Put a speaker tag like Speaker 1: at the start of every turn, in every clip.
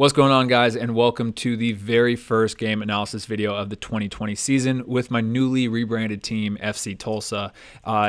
Speaker 1: What's going on, guys, and welcome to the very first game analysis video of the 2020 season with my newly rebranded team, FC Tulsa.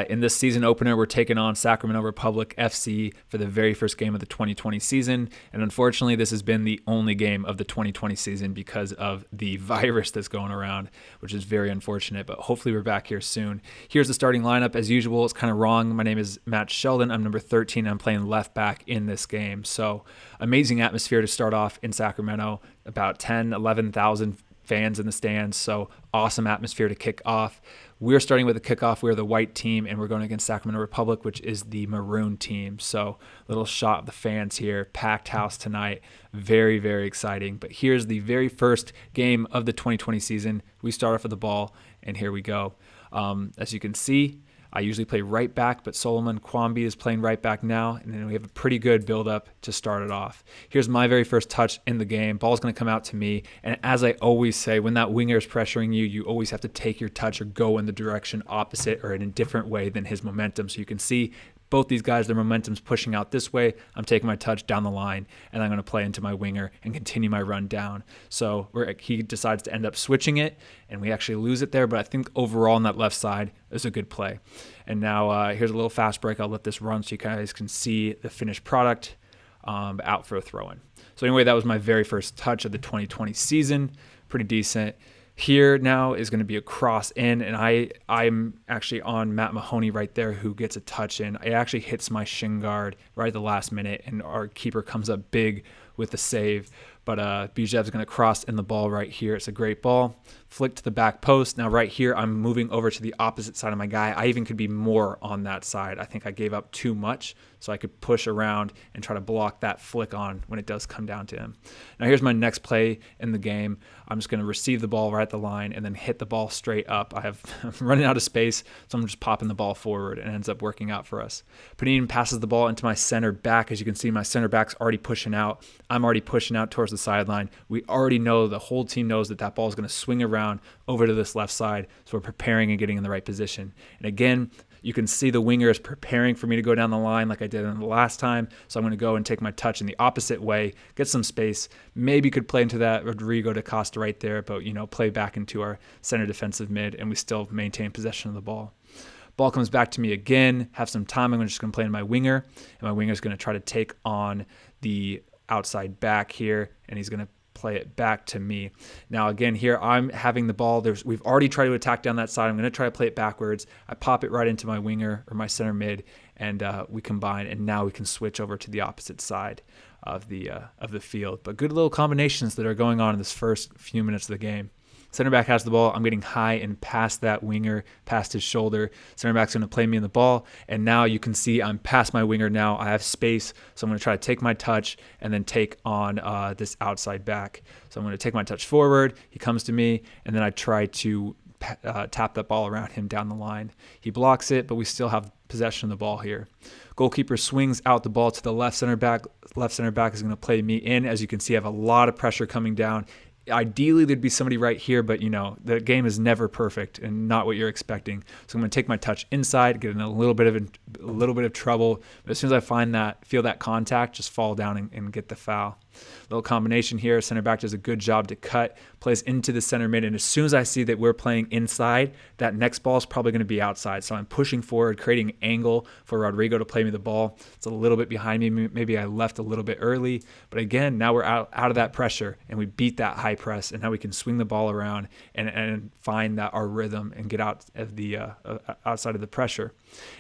Speaker 1: In this season opener, we're taking on Sacramento Republic FC for the very first game of the 2020 season, and unfortunately, this has been the only game of the 2020 season because of the virus that's going around, which is very unfortunate, but hopefully we're back here soon. Here's the starting lineup. As usual, it's kind of wrong. My name is Matt Sheldon. I'm number 13. I'm playing left back in this game, so amazing atmosphere to start off in Sacramento, about 11,000 fans in the stands, so awesome atmosphere to kick off. We're starting with the kickoff. We're the white team, and we're going against Sacramento Republic, which is the maroon team. So little shot of the fans here, packed house tonight, very, very exciting. But here's the very first game of the 2020 season. We start off with the ball, and here we go. As you can see, I usually play right back, but Solomon Kwambi is playing right back now, and then we have a pretty good build-up to start it off. Here's my very first touch in the game. Ball's going to come out to me, and as I always say, when that winger is pressuring you, you always have to take your touch or go in the direction opposite or in a different way than his momentum. So you can see both these guys, their momentum's pushing out this way. I'm taking my touch down the line, and I'm going to play into my winger and continue my run down. So he decides to end up switching it, and we actually lose it there. But I think overall on that left side is a good play. And now here's a little fast break. I'll let this run so you guys can see the finished product out for a throw-in. So anyway, that was my very first touch of the 2020 season. Pretty decent. Here now is going to be a cross in, and I'm actually on Matt Mahoney right there who gets a touch in. It actually hits my shin guard right at the last minute, and our keeper comes up big with the save. But Bijev's going to cross in the ball right here. It's a great ball. Flick to the back post. Now right here, I'm moving over to the opposite side of my guy. I even could be more on that side. I think I gave up too much, so I could push around and try to block that flick on when it does come down to him. Now here's my next play in the game. I'm just going to receive the ball right at the line and then hit the ball straight up. I'm running out of space, so I'm just popping the ball forward, and it ends up working out for us. Panine passes the ball into my center back. As you can see, my center back's already pushing out. I'm already pushing out towards the sideline. We already know, the whole team knows that ball is going to swing around over to this left side, so we're preparing and getting in the right position. And again, you can see the winger is preparing for me to go down the line like I did in the last time, so I'm going to go and take my touch in the opposite way, get some space, maybe could play into that Rodrigo da Costa right there, but play back into our center defensive mid, and we still maintain possession of the ball. Ball comes back to me again, have some time. I'm just going to play in my winger, and my winger is going to try to take on the outside back here, and he's going to play it back to me. Now again, here I'm having the ball. We've already tried to attack down that side. I'm going to try to play it backwards. I pop it right into my winger or my center mid, and we combine, and now we can switch over to the opposite side of the field. But good little combinations that are going on in this first few minutes of the game. Center back has the ball. I'm getting high and past that winger, past his shoulder. Center back's going to play me in the ball. And now you can see I'm past my winger now. I have space. So I'm going to try to take my touch and then take on this outside back. So I'm going to take my touch forward. He comes to me, and then I try to tap that ball around him down the line. He blocks it, but we still have possession of the ball here. Goalkeeper swings out the ball to the left center back. Left center back is going to play me in. As you can see, I have a lot of pressure coming down. Ideally, there'd be somebody right here, but the game is never perfect and not what you're expecting. So I'm going to take my touch inside, get in a little bit of trouble. But as soon as I feel that contact, just fall down and get the foul. Little combination here. Center back does a good job to cut, plays into the center mid, and as soon as I see that we're playing inside, that next ball is probably going to be outside. So I'm pushing forward, creating an angle for Rodrigo to play me the ball. It's a little bit behind me. Maybe I left a little bit early, but again, now we're out of that pressure, and we beat that high press, and now we can swing the ball around and find our rhythm and get out of the outside of the pressure.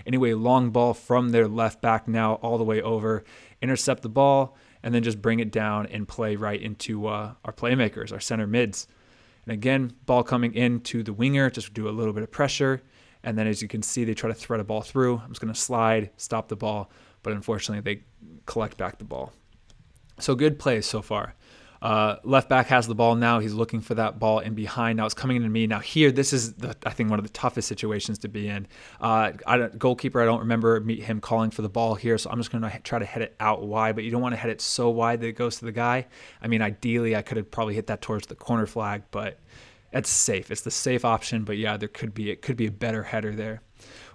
Speaker 1: Anyway, long ball from their left back now all the way over, intercept the ball, and then just bring it down and play right into our playmakers, our center mids. And again, ball coming into the winger, just do a little bit of pressure. And then as you can see, they try to thread a ball through. I'm just going to slide, stop the ball, but unfortunately they collect back the ball. So good plays so far. Left back has the ball now. He's looking for that ball in behind. Now it's coming into me. Now here, this is, I think, one of the toughest situations to be in. Goalkeeper, I don't remember him calling for the ball here, so I'm just going to try to head it out wide, but you don't want to head it so wide that it goes to the guy. I mean, ideally, I could have probably hit that towards the corner flag, but It's safe. It's the safe option, but yeah, it could be a better header there.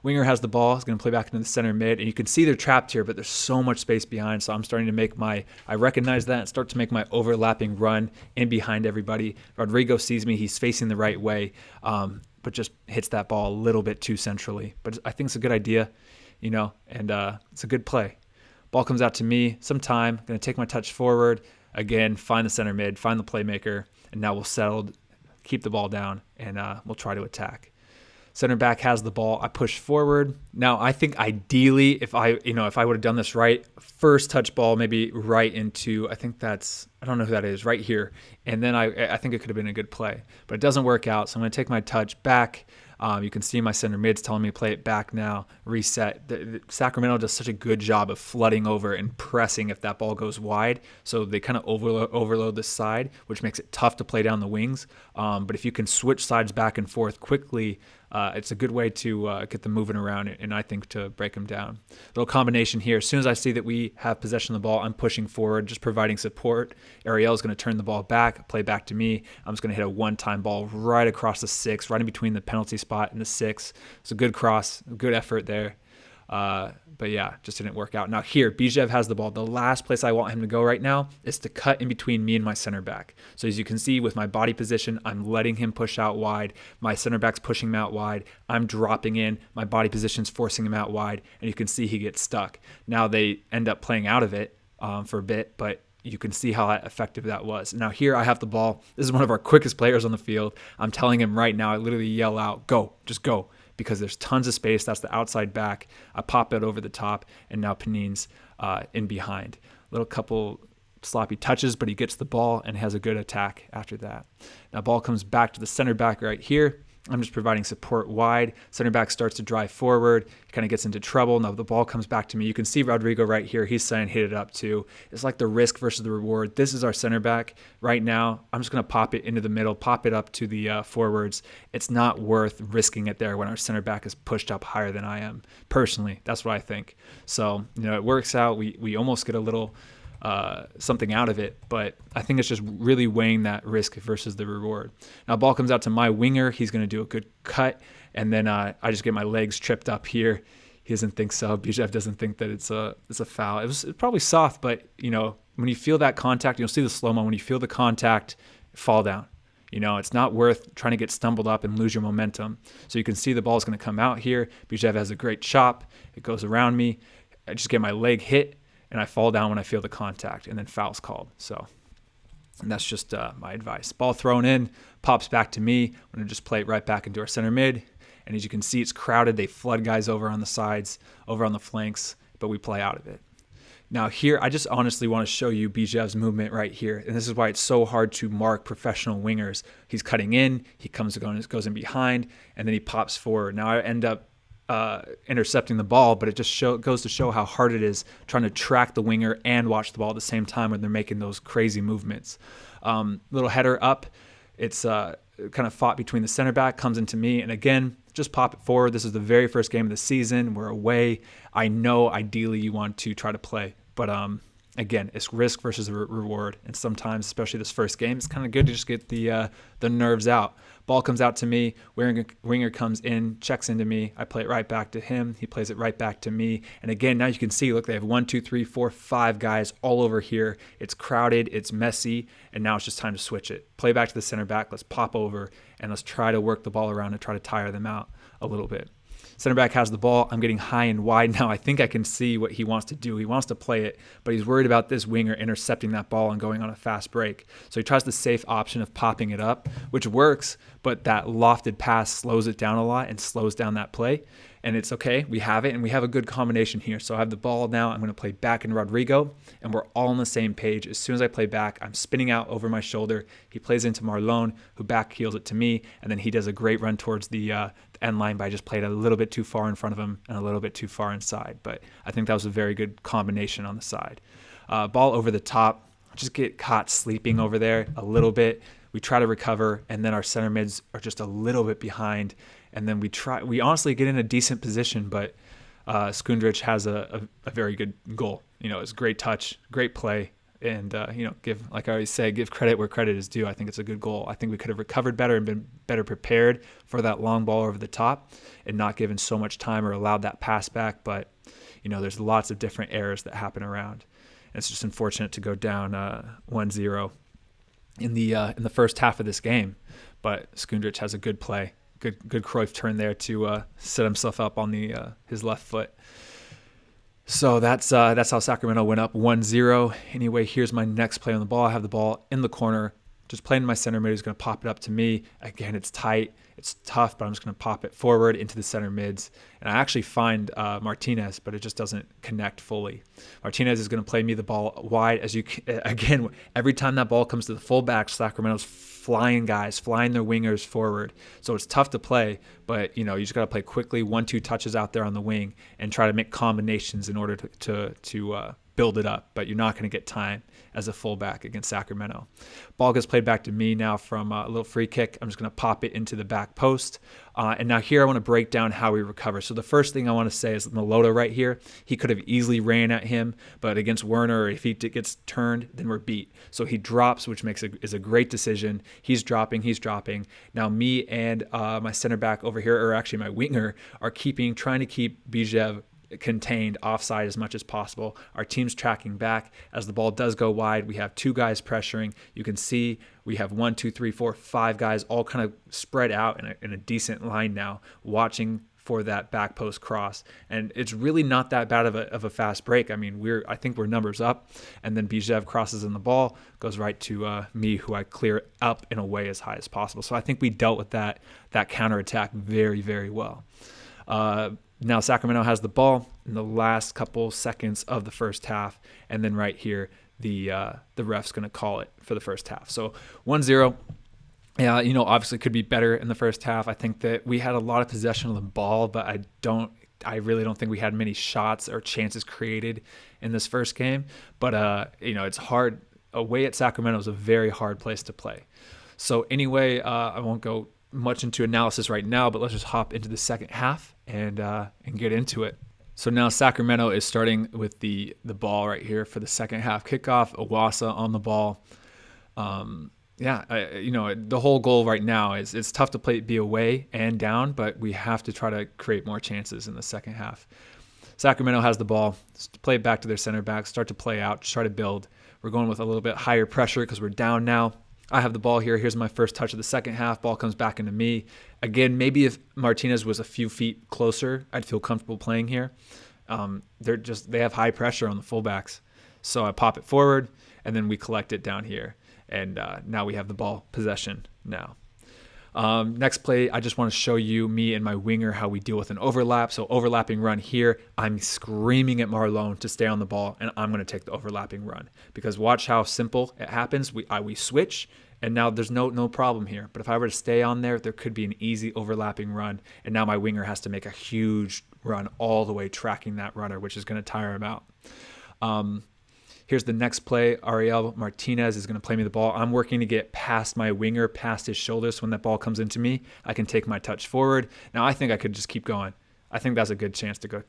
Speaker 1: Winger has the ball. He's going to play back into the center mid, and you can see they're trapped here, but there's so much space behind. So I'm starting to make I recognize that and start to make my overlapping run in behind everybody. Rodrigo sees me. He's facing the right way, but just hits that ball a little bit too centrally. But I think it's a good idea, and it's a good play. Ball comes out to me. Some time. Going to take my touch forward. Again, find the center mid, find the playmaker, and now we'll settle, keep the ball down, and we'll try to attack. Center back has the ball. I push forward. Now, I think ideally, if I would have done this right, first touch ball maybe right into, I don't know who that is, right here. And then I think it could have been a good play. But it doesn't work out, so I'm going to take my touch back. You can see my center mid's telling me to play it back now, reset. Sacramento does such a good job of flooding over and pressing if that ball goes wide. So they kind of overload the side, which makes it tough to play down the wings. But if you can switch sides back and forth quickly, it's a good way to get them moving around and I think to break them down. Little combination here. As soon as I see that we have possession of the ball, I'm pushing forward, just providing support. Ariel is going to turn the ball back, play back to me. I'm just going to hit a one-time ball right across the 6, right in between the penalty spot and the 6. It's a good cross, a good effort there. But yeah, just didn't work out. Now here, Bijev has the ball. The last place I want him to go right now is to cut in between me and my center back. So as you can see with my body position, I'm letting him push out wide. My center back's pushing him out wide. I'm dropping in. My body position's forcing him out wide. And you can see he gets stuck. Now they end up playing out of it for a bit, but you can see how effective that was. Now here I have the ball. This is one of our quickest players on the field. I'm telling him right now, I literally yell out, go, just go. Because there's tons of space. That's the outside back. I pop it over the top, and now Panin's in behind. Little couple sloppy touches, but he gets the ball and has a good attack after that. Now ball comes back to the center back right here. I'm just providing support wide. Center back starts to drive forward. He kind of gets into trouble. Now the ball comes back to me. You can see Rodrigo right here. He's saying hit it up too. It's like the risk versus the reward. This is our center back right now. I'm just going to pop it into the middle, pop it up to the forwards. It's not worth risking it there when our center back is pushed up higher than I am. Personally, that's what I think. So, it works out. We almost get a little something out of it, but I think it's just really weighing that risk versus the reward. Now ball comes out to my winger. He's going to do a good cut, and then I just get my legs tripped up here. He doesn't think so. Bijev doesn't think that it's a foul. It's probably soft, but when you feel that contact, you'll see the slow-mo. When you feel the contact, fall down. It's not worth trying to get stumbled up and lose your momentum. So you can see the ball is going to come out here. Bijev has a great chop. It goes around me. I just get my leg hit, and I fall down when I feel the contact, and then foul's called. So and that's just my advice. Ball thrown in, pops back to me. I'm going to just play it right back into our center mid. And as you can see, it's crowded. They flood guys over on the sides, over on the flanks, but we play out of it. Now here, I just honestly want to show you Bijev's movement right here. And this is why it's so hard to mark professional wingers. He's cutting in, he goes in behind, and then he pops forward. Now I end up intercepting the ball, but it just goes to show how hard it is trying to track the winger and watch the ball at the same time when they're making those crazy movements. Little header up. It's kind of fought between the center back, comes into me, and again, just pop it forward. This is the very first game of the season. We're away. I know ideally you want to try to play, but again, it's risk versus reward, and sometimes, especially this first game, it's kind of good to just get the nerves out. Ball comes out to me. Winger comes in, checks into me. I play it right back to him. He plays it right back to me. And again, now you can see, look, they have 1, 2, 3, 4, 5 guys all over here. It's crowded. It's messy. And now it's just time to switch it. Play back to the center back. Let's pop over, and let's try to work the ball around and try to tire them out a little bit. Center back has the ball. I'm getting high and wide now. I think I can see what he wants to do. He wants to play it, but he's worried about this winger intercepting that ball and going on a fast break. So he tries the safe option of popping it up, which works, but that lofted pass slows it down a lot and slows down that play. And it's okay. We have it, and we have a good combination here. So I have the ball now. I'm going to play back in Rodrigo, and we're all on the same page. As soon as I play back, I'm spinning out over my shoulder. He plays into Marlon, who back heels it to me, and then he does a great run towards the end line, but I just played a little bit too far in front of him and a little bit too far inside. But I think that was a very good combination on the side. Ball over the top. Just get caught sleeping over there a little bit. We try to recover, and then our center mids are just a little bit behind. And then we honestly get in a decent position, but Skundrich has a very good goal. It's great touch, great play. And, like I always say, give credit where credit is due. I think it's a good goal. I think we could have recovered better and been better prepared for that long ball over the top and not given so much time or allowed that pass back. But, there's lots of different errors that happen around. And it's just unfortunate to go down 1-0 in the first half of this game. But Skundrich has a good play. Good Cruyff turn there to set himself up on his left foot. So that's how Sacramento went up 1-0. Anyway, here's my next play on the ball. I have the ball in the corner, just playing my center mid who's going to pop it up to me. Again, it's tight. It's tough, but I'm just going to pop it forward into the center mids. And I actually find Martinez, but it just doesn't connect fully. Martinez is going to play me the ball wide. Again, every time that ball comes to the fullback, Sacramento's flying their wingers forward. So it's tough to play, but you just got to play quickly, 1-2 touches out there on the wing and try to make combinations in order to build it up. But you're not going to get time as a fullback against Sacramento. Ball gets played back to me now from a little free kick. I'm just going to pop it into the back post. And now here I want to break down how we recover. So the first thing I want to say is Malota right here. He could have easily ran at him, but against Werner, if he gets turned, then we're beat. So he drops, which is a great decision. He's dropping. Now me and my center back over here, or actually my winger, are trying to keep Bijev contained offside as much as possible. Our team's tracking back. As the ball does go wide, we have 2 guys pressuring. You can see we have 1, 2, 3, 4, 5 guys all kind of spread out in a decent line now, watching for that back post cross. And it's really not that bad of a fast break. I mean, I think we're numbers up, and then Bijev crosses in the ball, goes right to me, who I clear up and away as high as possible. So I think we dealt with that counterattack very, very well. Now Sacramento has the ball in the last couple seconds of the first half, and then right here the ref's going to call it for the first half. So 1-0. Yeah, obviously could be better in the first half. I think that we had a lot of possession of the ball, but I really don't think we had many shots or chances created in this first game. But it's hard. Away at Sacramento is a very hard place to play. So anyway, I won't go much into analysis right now, but let's just hop into the second half and get into it. So now Sacramento is starting with the ball right here for the second half kickoff. Owasa on the ball. The whole goal right now is it's tough to be away and down, but we have to try to create more chances in the second half. Sacramento has the ball, play it back to their center back, start to play out, try to build. We're going with a little bit higher pressure because we're down now. I have the ball here. Here's my first touch of the second half. Ball comes back into me. Again, maybe if Martinez was a few feet closer, I'd feel comfortable playing here. They have high pressure on the fullbacks. So I pop it forward, and then we collect it down here. And now we have the ball possession now. Next play, I just want to show you, me and my winger, how we deal with an overlap. So overlapping run here, I'm screaming at Marlon to stay on the ball, and I'm going to take the overlapping run. Because watch how simple it happens. We switch, and now there's no problem here. But if I were to stay on there could be an easy overlapping run, and now my winger has to make a huge run all the way tracking that runner, which is going to tire him out. Here's the next play. Ariel Martinez is going to play me the ball. I'm working to get past my winger, past his shoulders. When that ball comes into me, I can take my touch forward. Now I think I could just keep going. I think that's a good chance to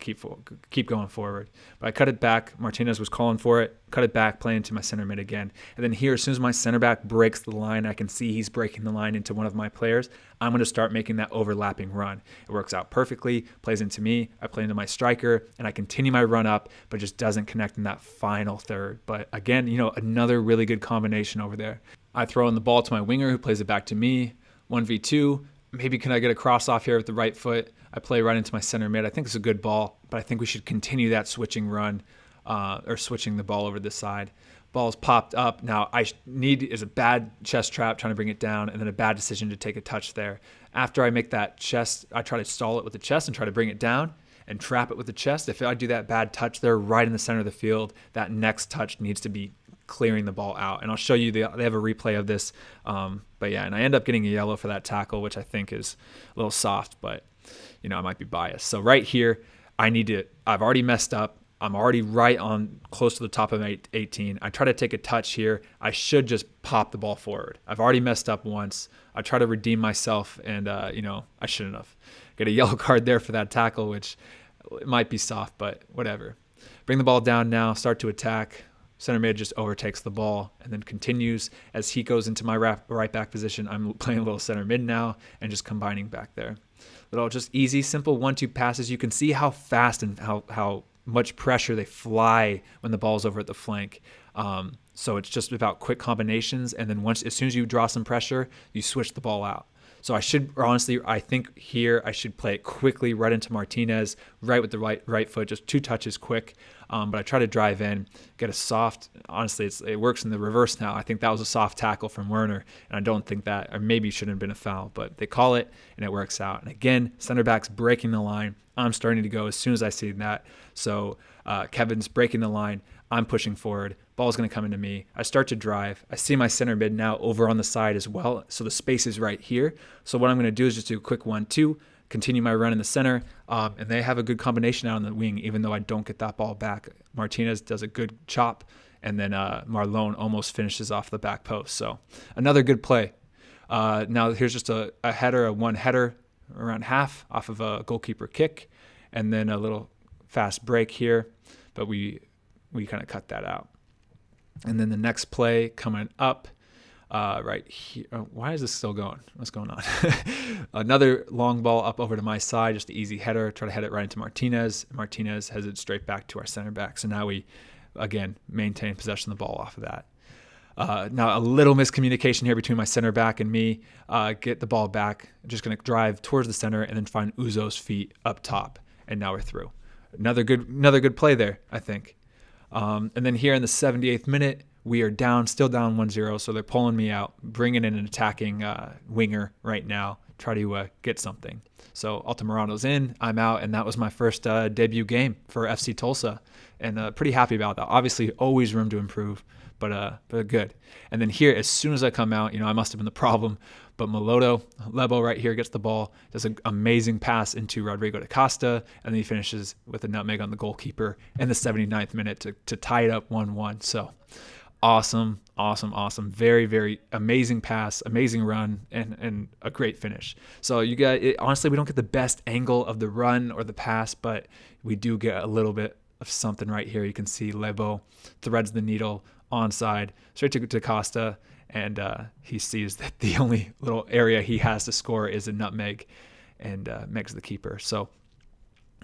Speaker 1: keep going forward. But I cut it back. Martinez was calling for it. Cut it back, playing to my center mid again. And then here, as soon as my center back breaks the line, I can see he's breaking the line into one of my players. I'm going to start making that overlapping run. It works out perfectly, plays into me. I play into my striker, and I continue my run up, but just doesn't connect in that final third. But again, another really good combination over there. I throw in the ball to my winger, who plays it back to me. 1v2. Maybe can I get a cross off here with the right foot? I play right into my center mid. I think it's a good ball, but I think we should continue that switching run or switching the ball over this side. Ball's popped up. Now is a bad chest trap trying to bring it down, and then a bad decision to take a touch there. After I make that chest, I try to stall it with the chest and try to bring it down and trap it with the chest. If I do that bad touch there right in the center of the field, that next touch needs to be clearing the ball out. And I'll show you, they have a replay of this. But yeah, and I end up getting a yellow for that tackle, which I think is a little soft, but I might be biased. So right here, I've already messed up. I'm already right on close to the top of 18. I try to take a touch here. I should just pop the ball forward. I've already messed up once. I try to redeem myself, and I shouldn't have. Get a yellow card there for that tackle, which it might be soft, but whatever. Bring the ball down now, start to attack. Center mid just overtakes the ball and then continues as he goes into my right back position. I'm playing a little center mid now and just combining back there. Little just easy, simple 1-2 passes. You can see how fast and how much pressure they fly when the ball's over at the flank. So it's just about quick combinations. And then as soon as you draw some pressure, you switch the ball out. So I think here I should play it quickly right into Martinez, right with the right foot, just 2 touches quick. But I try to drive in, get a soft, honestly, it works in the reverse now. I think that was a soft tackle from Werner, and I don't think that, or maybe shouldn't have been a foul, but they call it and it works out. And again, center back's breaking the line. I'm starting to go as soon as I see that. So Kevin's breaking the line. I'm pushing forward. Ball's going to come into me. I start to drive. I see my center mid now over on the side as well. So the space is right here. So what I'm going to do is just do a quick 1-2, continue my run in the center. And they have a good combination out on the wing, even though I don't get that ball back. Martinez does a good chop. And then Marlon almost finishes off the back post. So another good play. Now here's just a one header around half off of a goalkeeper kick. And then a little fast break here. But we kind of cut that out. And then the next play coming up right here. Oh, why is this still going? What's going on? Another long ball up over to my side, just an easy header. Try to head it right into Martinez. Martinez has it straight back to our center back. So now we, again, maintain possession of the ball off of that. Now a little miscommunication here between my center back and me. Get the ball back. Just going to drive towards the center and then find Uzo's feet up top. And now we're through. Another good play there, I think. And then here in the 78th minute, we are still down 1-0. So they're pulling me out, bringing in an attacking winger right now, try to get something. So Altamirano's in, I'm out, and that was my first debut game for FC Tulsa, and pretty happy about that. Obviously, always room to improve, but good. And then here, as soon as I come out, I must have been the problem, but Lebo right here gets the ball, does an amazing pass into Rodrigo da Costa, and then he finishes with a nutmeg on the goalkeeper in the 79th minute to tie it up 1-1. So awesome. Very, very amazing pass, amazing run, and a great finish. So you guys, honestly, we don't get the best angle of the run or the pass, but we do get a little bit of something right here. You can see Lebo threads the needle onside, straight to Costa, and he sees that the only little area he has to score is a nutmeg, and megs the keeper. So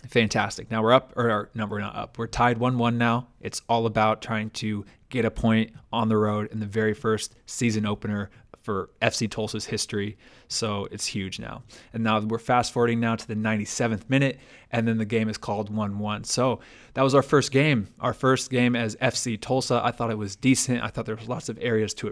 Speaker 1: fantastic. Now we're up, no, we're not up. We're tied 1-1 now. It's all about trying to get a point on the road in the very first season opener for FC Tulsa's history. So it's huge now. And now we're fast forwarding now to the 97th minute, and then the game is called 1-1. So that was our first game as FC Tulsa. I thought it was decent. I thought there was lots of areas to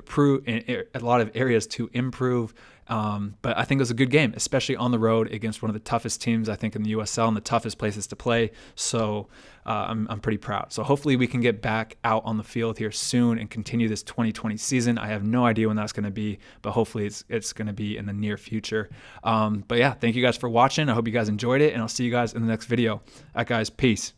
Speaker 1: improve. But I think it was a good game, especially on the road against one of the toughest teams, I think, in the USL and the toughest places to play. So I'm pretty proud. So hopefully we can get back out on the field here soon and continue this 2020 season. I have no idea when that's going to be, but hopefully it's going to be in the near future. But yeah, thank you guys for watching. I hope you guys enjoyed it, and I'll see you guys in the next video. All right, guys, peace.